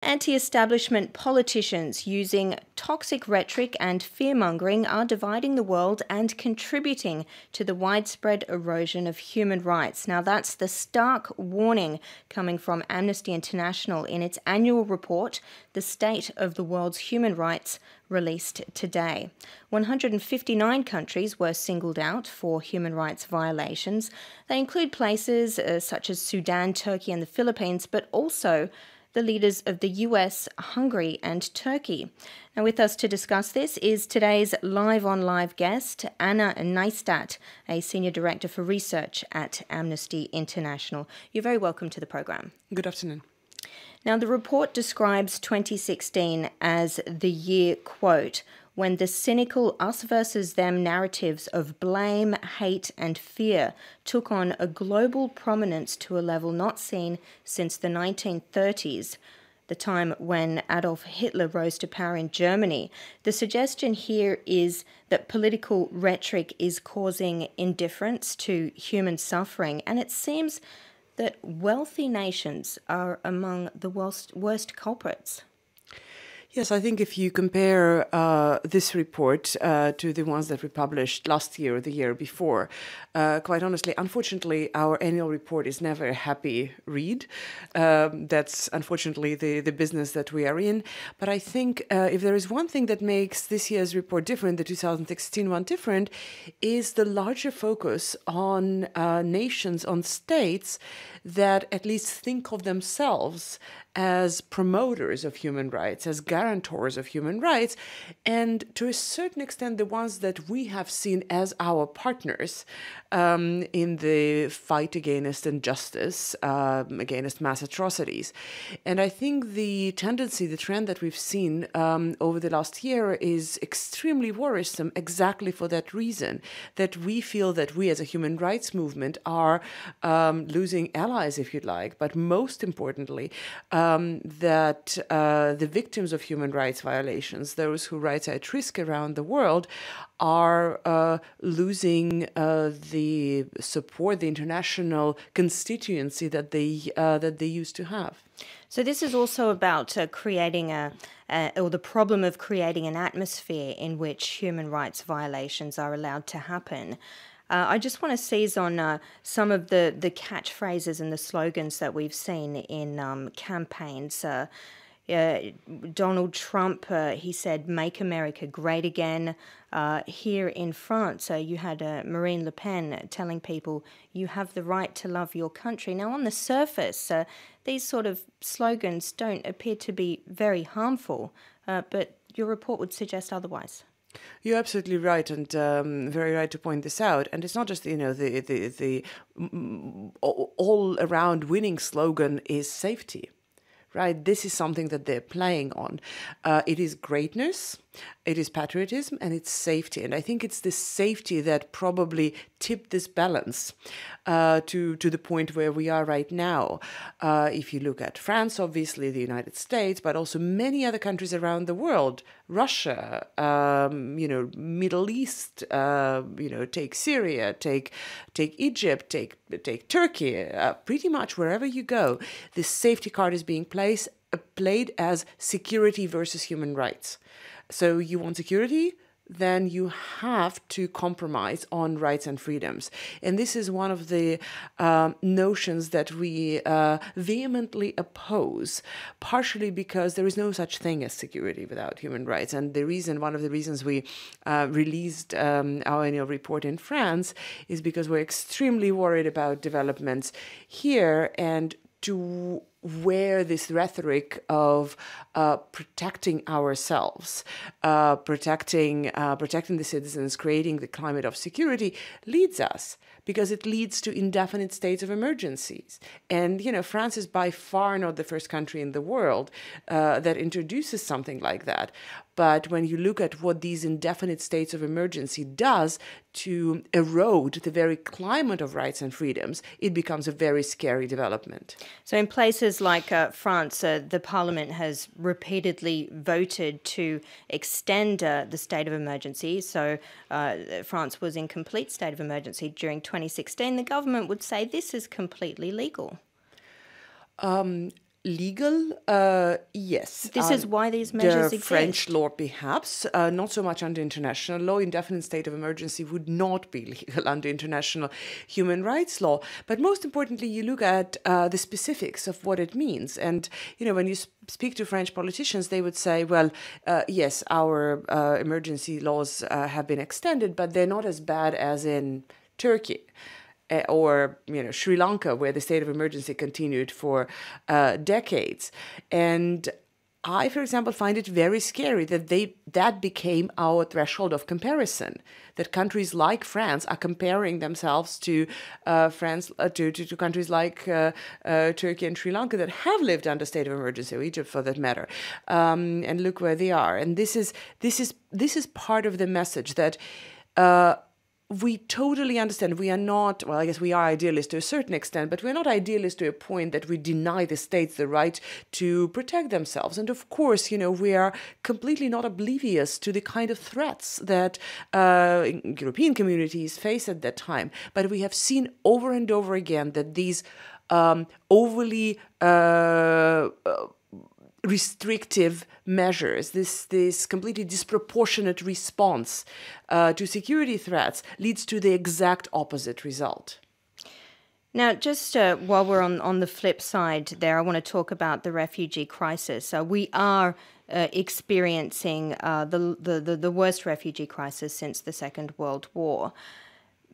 Anti-establishment politicians using toxic rhetoric and fear-mongering are dividing the world and contributing to the widespread erosion of human rights. Now, that's the stark warning coming from Amnesty International in its annual report, The State of the World's Human Rights, released today. 159 countries were singled out for human rights violations. They include places such as Sudan, Turkey, and the Philippines, but also the leaders of the US, Hungary, and Turkey. Now, with us to discuss this is today's Live on Live guest, Anna Neistat, a Senior Director for Research at Amnesty International. You're very welcome to the program. Good afternoon. Now, the report describes 2016 as the year, quote, when the cynical us versus them narratives of blame, hate, and fear took on a global prominence to a level not seen since the 1930s, the time when Adolf Hitler rose to power in Germany. The suggestion here is that political rhetoric is causing indifference to human suffering, and it seems that wealthy nations are among the worst culprits. Yes, I think if you compare this report to the ones that we published last year or the year before, quite honestly, unfortunately, our annual report is never a happy read. That's unfortunately the business that we are in. But I think if there is one thing that makes this year's report different, the 2016 one different, is the larger focus on nations, on states that at least think of themselves as promoters of human rights, as guarantors of human rights, and to a certain extent the ones that we have seen as our partners in the fight against injustice, against mass atrocities. And I think the tendency, the trend that we've seen over the last year is extremely worrisome exactly for that reason, that we feel that we as a human rights movement are losing allies, if you'd like, but most importantly, that the victims of human rights violations, those whose rights are at risk around the world, are losing the support, the international constituency that they used to have. So this is also about creating or the problem of creating an atmosphere in which human rights violations are allowed to happen. I just want to seize on some of the catchphrases and the slogans that we've seen in campaigns. Donald Trump, he said, "Make America Great Again." Here in France, you had Marine Le Pen telling people, "You have the right to love your country." Now, on the surface, these sort of slogans don't appear to be very harmful, but your report would suggest otherwise. You're absolutely right, and very right to point this out. And it's not just the all around winning slogan is safety, right? This is something that they're playing on. It is greatness, it is patriotism, and it's safety. And I think it's this safety that probably tipped this balance to the point where we are right now. If you look at France, obviously, the United States, but also many other countries around the world, Russia, Middle East, take Syria, take Egypt, take Turkey, pretty much wherever you go, this safety card is being played as security versus human rights. So you want security, then you have to compromise on rights and freedoms. And this is one of the notions that we vehemently oppose, partially because there is no such thing as security without human rights. And one of the reasons we released our annual report in France is because we're extremely worried about developments here and to where this rhetoric of protecting ourselves, protecting the citizens, creating the climate of security leads us, because it leads to indefinite states of emergencies. And, France is by far not the first country in the world that introduces something like that. But when you look at what these indefinite states of emergency does to erode the very climate of rights and freedoms, it becomes a very scary development. So in places like France, the parliament has repeatedly voted to extend the state of emergency. So France was in complete state of emergency during 2016. The government would say this is completely legal. legal, yes. This is why these measures the exist. French law, perhaps, not so much under international law. Indefinite state of emergency would not be legal under international human rights law. But most importantly, you look at the specifics of what it means. And, when you speak to French politicians, they would say, well, yes, our emergency laws have been extended, but they're not as bad as in Turkey. Or Sri Lanka, where the state of emergency continued for decades. And I, for example, find it very scary that became our threshold of comparison. That countries like France are comparing themselves to to countries like Turkey and Sri Lanka that have lived under state of emergency, or Egypt for that matter. And look where they are. And this is part of the message that. We totally understand. We are not, well, I guess we are idealists to a certain extent, but we're not idealists to a point that we deny the states the right to protect themselves. And of course, we are completely not oblivious to the kind of threats that European communities face at that time. But we have seen over and over again that these overly restrictive measures, this completely disproportionate response to security threats leads to the exact opposite result. Now, just while we're on the flip side there, I want to talk about the refugee crisis. We are experiencing the worst refugee crisis since the Second World War.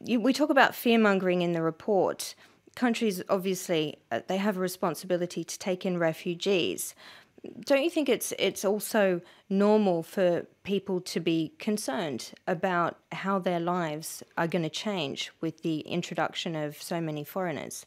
We talk about fear-mongering in the report. Countries, obviously, they have a responsibility to take in refugees. Don't you think it's also normal for people to be concerned about how their lives are going to change with the introduction of so many foreigners?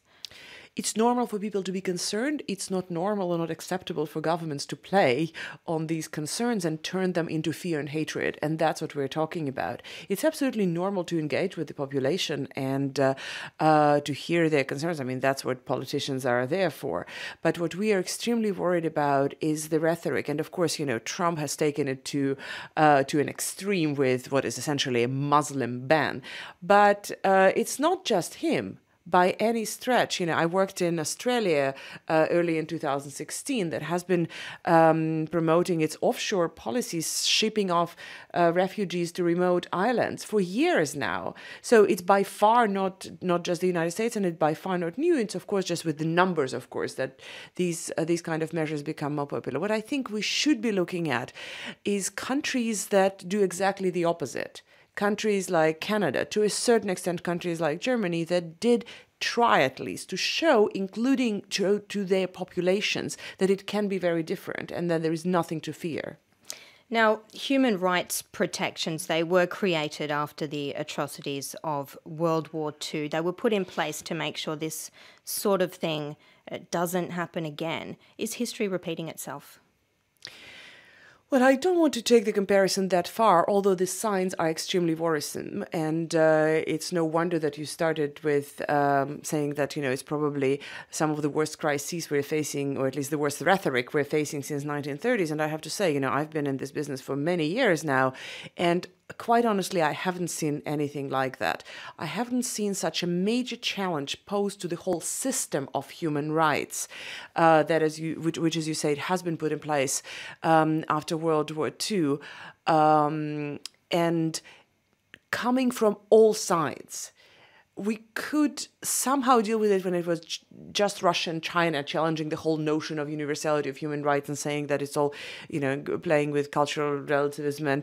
It's normal for people to be concerned. It's not normal or not acceptable for governments to play on these concerns and turn them into fear and hatred. And that's what we're talking about. It's absolutely normal to engage with the population and to hear their concerns. I mean, that's what politicians are there for. But what we are extremely worried about is the rhetoric. And of course, Trump has taken it to an extreme with what is essentially a Muslim ban. But it's not just him. By any stretch. I worked in Australia early in 2016 that has been promoting its offshore policies, shipping off refugees to remote islands for years now. So it's by far not just the United States, and it's by far not new. It's, of course, just with the numbers, of course, that these kind of measures become more popular. What I think we should be looking at is countries that do exactly the opposite. Countries like Canada, to a certain extent countries like Germany, that did try at least to show, including to their populations, that it can be very different and that there is nothing to fear. Now, human rights protections, they were created after the atrocities of World War II. They were put in place to make sure this sort of thing doesn't happen again. Is history repeating itself? Well, I don't want to take the comparison that far, although the signs are extremely worrisome. And it's no wonder that you started with saying that, it's probably some of the worst crises we're facing, or at least the worst rhetoric we're facing since 1930s. And I have to say, I've been in this business for many years now, and quite honestly, I haven't seen anything like that. I haven't seen such a major challenge posed to the whole system of human rights which, as you say, it has been put in place after World War II, and coming from all sides. We could somehow deal with it when it was just Russia and China challenging the whole notion of universality of human rights and saying that it's all, playing with cultural relativism.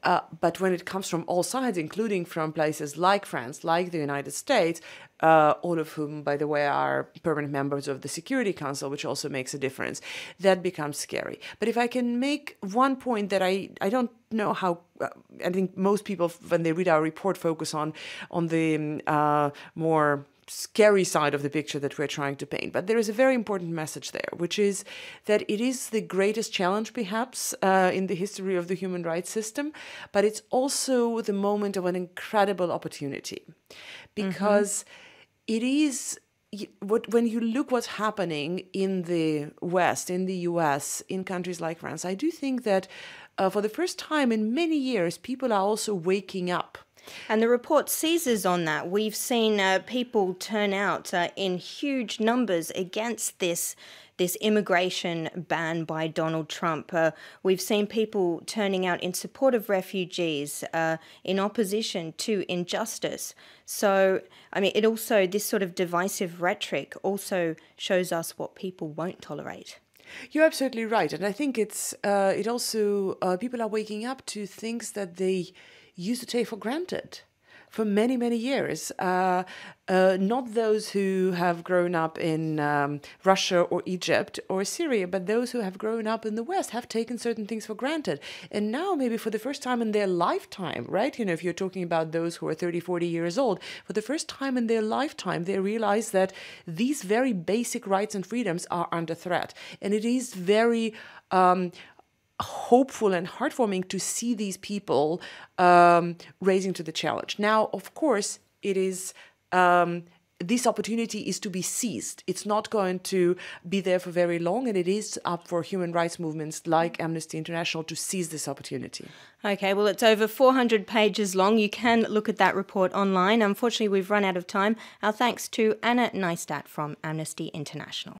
But when it comes from all sides, including from places like France, like the United States, all of whom, by the way, are permanent members of the Security Council, which also makes a difference, that becomes scary. But if I can make one point that I don't know how, I think most people, when they read our report, focus on the more scary side of the picture that we're trying to paint. But there is a very important message there, which is that it is the greatest challenge, perhaps, in the history of the human rights system, but it's also the moment of an incredible opportunity. Because it is, when you look what's happening in the West, in the US, in countries like France, I do think that for the first time in many years, people are also waking up And the report seizes on that. We've seen people turn out in huge numbers against this immigration ban by Donald Trump. We've seen people turning out in support of refugees, in opposition to injustice. So, I mean, it also, this sort of divisive rhetoric also shows us what people won't tolerate. You're absolutely right. And I think it also, people are waking up to things that they used to take for granted for many, many years. Not those who have grown up in Russia or Egypt or Syria, but those who have grown up in the West have taken certain things for granted. And now, maybe for the first time in their lifetime, right? You know, if you're talking about those who are 30, 40 years old, for the first time in their lifetime, they realize that these very basic rights and freedoms are under threat. And it is very hopeful and heartwarming to see these people raising to the challenge. Now, of course, it is this opportunity is to be seized. It's not going to be there for very long, and it is up for human rights movements like Amnesty International to seize this opportunity. Okay, well, it's over 400 pages long. You can look at that report online. Unfortunately, we've run out of time. Our thanks to Anna Neistat from Amnesty International.